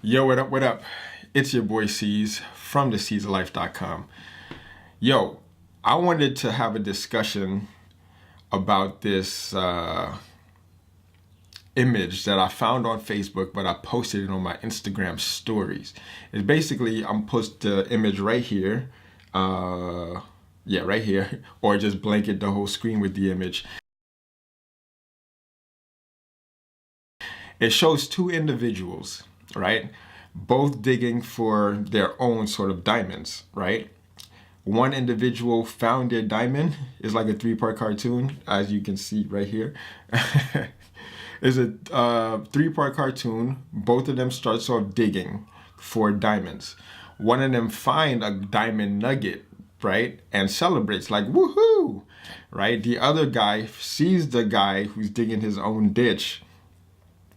Yo, what up, what up? It's your boy C's from theseedslife.com. Yo, I wanted to have a discussion about this image that I found on Facebook, but I posted it on my Instagram stories. It's basically, I'm post the image right here. Yeah, right here, or just blanket the whole screen with the image. It shows two individuals, right? Both digging for their own sort of diamonds, right? One individual found their diamond. It's like a three-part cartoon, as you can see right here. It's a three-part cartoon. Both of them starts off digging for diamonds. One of them find a diamond nugget, right? And celebrates like, woohoo, right? The other guy sees the guy who's digging his own ditch,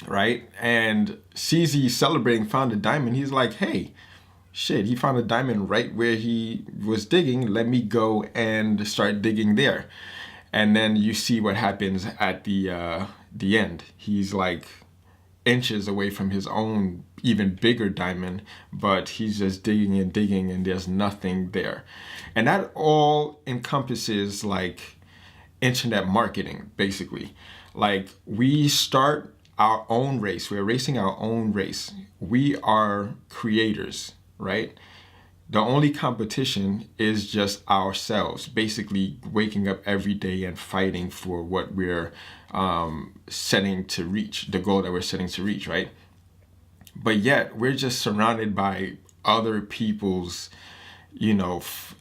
right? And sees he's celebrating, found a diamond. He's like, hey, shit, he found a diamond right where he was digging. Let me go and start digging there. And then you see what happens at the end. He's like inches away from his own even bigger diamond, but he's just digging and there's nothing there. And that all encompasses like internet marketing, basically. Like, we start our own race. We're racing our own race. We are creators, right? The only competition is just ourselves, basically waking up every day and fighting for what we're setting to reach, the goal that we're setting to reach, right? But yet we're just surrounded by other people's,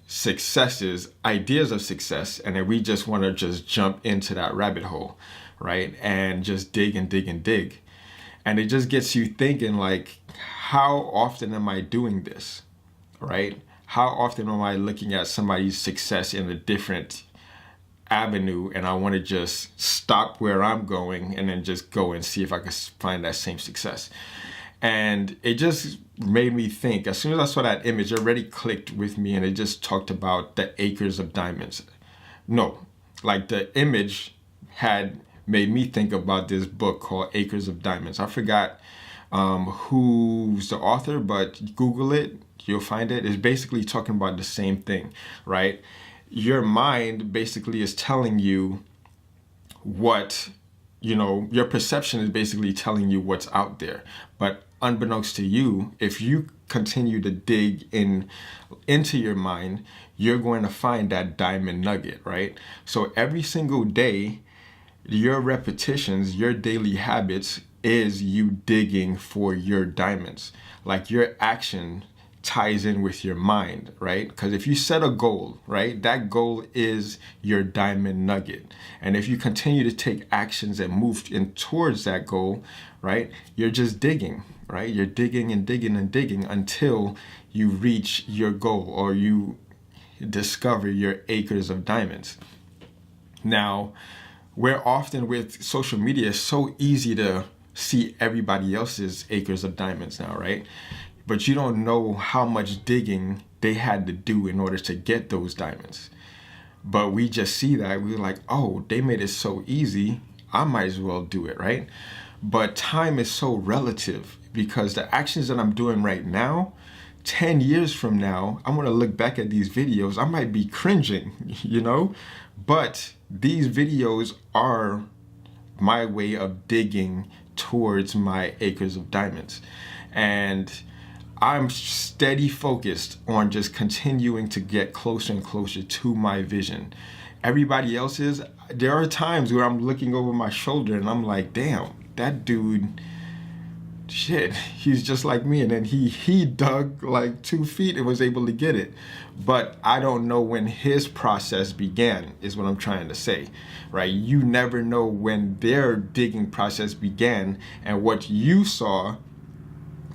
successes, ideas of success, and then we just want to just jump into that rabbit hole, right? And just dig and dig and dig. And it just gets you thinking, like, how often am I doing this, right? How often am I looking at somebody's success in a different avenue and I want to just stop where I'm going and then just go and see if I can find that same success? And it just made me think. As soon as I saw that image, it already clicked with me, and it just talked about the acres of diamonds. No, like, the image had made me think about this book called Acres of Diamonds. I forgot who's the author, but Google it, you'll find it. It's basically talking about the same thing, right? Your mind basically is telling you what, your perception is basically telling you what's out there. But unbeknownst to you, if you continue to dig into your mind, you're going to find that diamond nugget, right? So every single day, your repetitions, your daily habits is you digging for your diamonds. Like, your action ties in with your mind, right? Because if you set a goal, right, that goal is your diamond nugget. And if you continue to take actions and move in towards that goal, right, you're just digging, right? You're digging and digging and digging until you reach your goal or you discover your acres of diamonds. Now, we're often with social media, it's so easy to see everybody else's acres of diamonds now, right? But you don't know how much digging they had to do in order to get those diamonds. But we just see that, we're like, oh, they made it so easy, I might as well do it, right? But time is so relative, because the actions that I'm doing right now, 10 years from now, I'm gonna look back at these videos, I might be cringing, But these videos are my way of digging towards my acres of diamonds. And I'm steady focused on just continuing to get closer and closer to my vision. Everybody else is, there are times where I'm looking over my shoulder and I'm like, damn, that dude, shit, he's just like me. And then he dug like 2 feet and was able to get it. But I don't know when his process began, is what I'm trying to say, right? You never know when their digging process began, and what you saw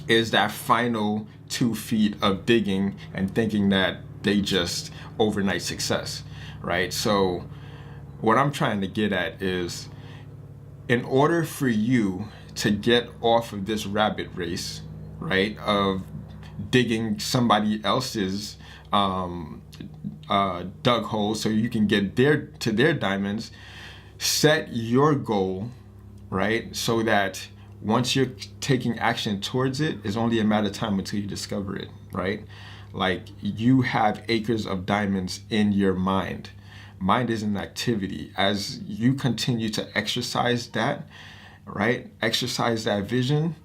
is that final 2 feet of digging and thinking that they just overnight success, right? So what I'm trying to get at is, in order for you to get off of this rabbit race, right, of digging somebody else's dug holes so you can get to their diamonds, set your goal, right, so that once you're taking action towards it, it's only a matter of time until you discover it, right? Like, you have acres of diamonds in your mind. Mind is an activity. As you continue to exercise that, right? Exercise that vision,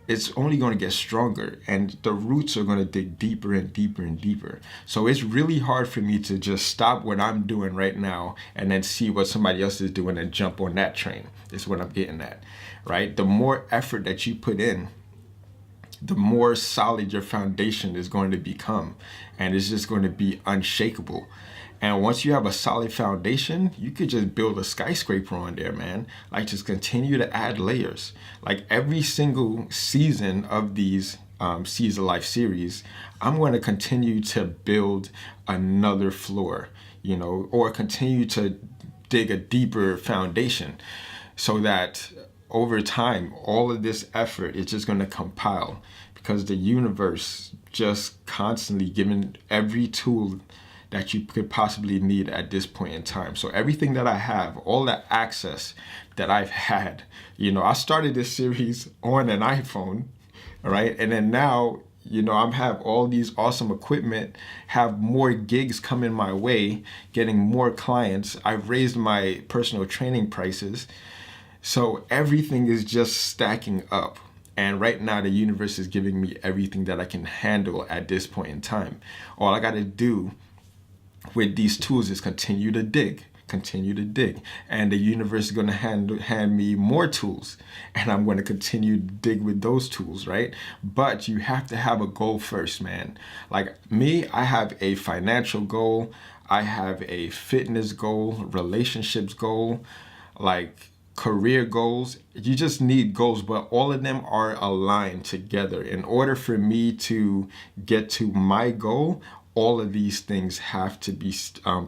it's only going to get stronger, and the roots are going to dig deeper and deeper and deeper. So it's really hard for me to just stop what I'm doing right now and then see what somebody else is doing and jump on that train. Is what I'm getting at, right? The more effort that you put in, the more solid your foundation is going to become, and it's just going to be unshakable. And once you have a solid foundation, you could just build a skyscraper on there, man. Like, just continue to add layers. Like, every single season of these Seeds of Life series, I'm going to continue to build another floor, you know, or continue to dig a deeper foundation, so that over time, all of this effort is just going to compile, because the universe just constantly giving every tool that you could possibly need at this point in time. So everything that I have, all that access that I've had, you know, I started this series on an iPhone, all right? And then now, you know, I'm have all these awesome equipment, have more gigs coming my way, getting more clients. I've raised my personal training prices. So everything is just stacking up. And right now, the universe is giving me everything that I can handle at this point in time. All I got to do with these tools is continue to dig, and the universe is going to hand me more tools, and I'm going to continue to dig with those tools, right? But you have to have a goal first, man. Like me, I have a financial goal, I have a fitness goal, relationships goal, like career goals. You just need goals, but all of them are aligned together. In order for me to get to my goal, all of these things have to be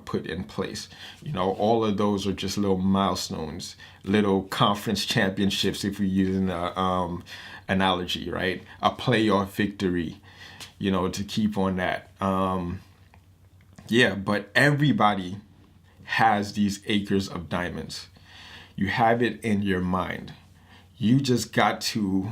put in place. You know, all of those are just little milestones, little conference championships, if we're using an analogy, right? A playoff victory, you know, to keep on that. Yeah, but everybody has these acres of diamonds. You have it in your mind. You just got to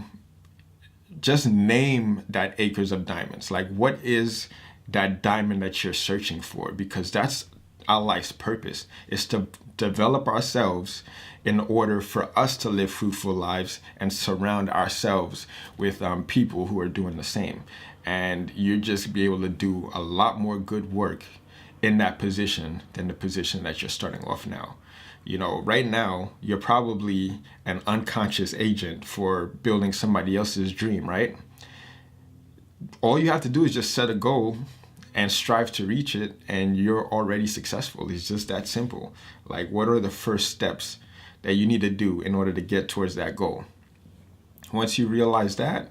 just name that acres of diamonds. Like, what is that diamond that you're searching for? Because that's our life's purpose, is to develop ourselves in order for us to live fruitful lives and surround ourselves with people who are doing the same. And you just be able to do a lot more good work in that position than the position that you're starting off now. You know, right now, you're probably an unconscious agent for building somebody else's dream, right? All you have to do is just set a goal and strive to reach it, and you're already successful. It's just that simple. Like, what are the first steps that you need to do in order to get towards that goal? Once you realize that,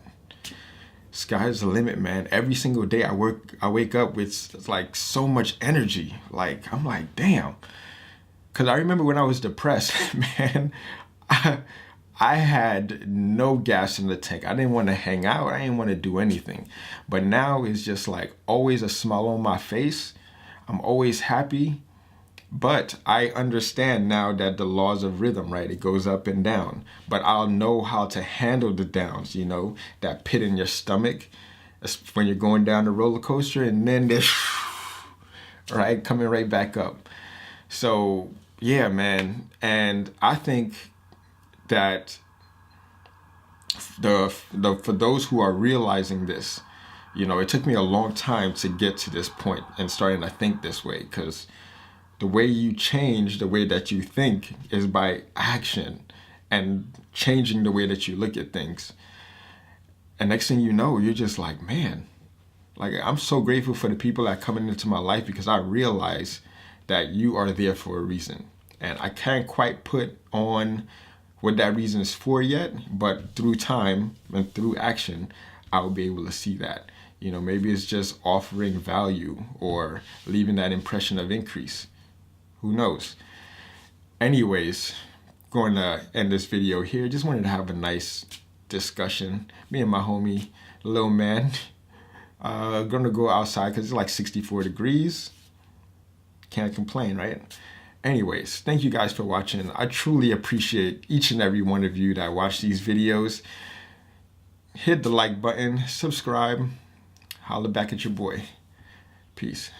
sky's the limit, man. Every single day I wake up with like so much energy. Like, I'm like, damn. Because I remember when I was depressed, man, I had no gas in the tank. I didn't want to hang out. I didn't want to do anything. But now it's just like always a smile on my face. I'm always happy. But I understand now that the laws of rhythm, right? It goes up and down. But I'll know how to handle the downs, you know, that pit in your stomach when you're going down the roller coaster, and then this, right, coming right back up. So, yeah, man. And I think that for those who are realizing this, you know, it took me a long time to get to this point and starting to think this way, because the way you change the way that you think is by action and changing the way that you look at things. And next thing you know, you're just like, man, like, I'm so grateful for the people that are coming into my life, because I realize that you are there for a reason. And I can't quite put on what that reason is for yet, but through time and through action, I'll be able to see that. You know, maybe it's just offering value or leaving that impression of increase. Who knows? Anyways, going to end this video here. Just wanted to have a nice discussion. Me and my homie, little man, gonna go outside because it's like 64 degrees. Can't complain, right? Anyways, thank you guys for watching. I truly appreciate each and every one of you that watch these videos. Hit the like button, subscribe, holla back at your boy. Peace.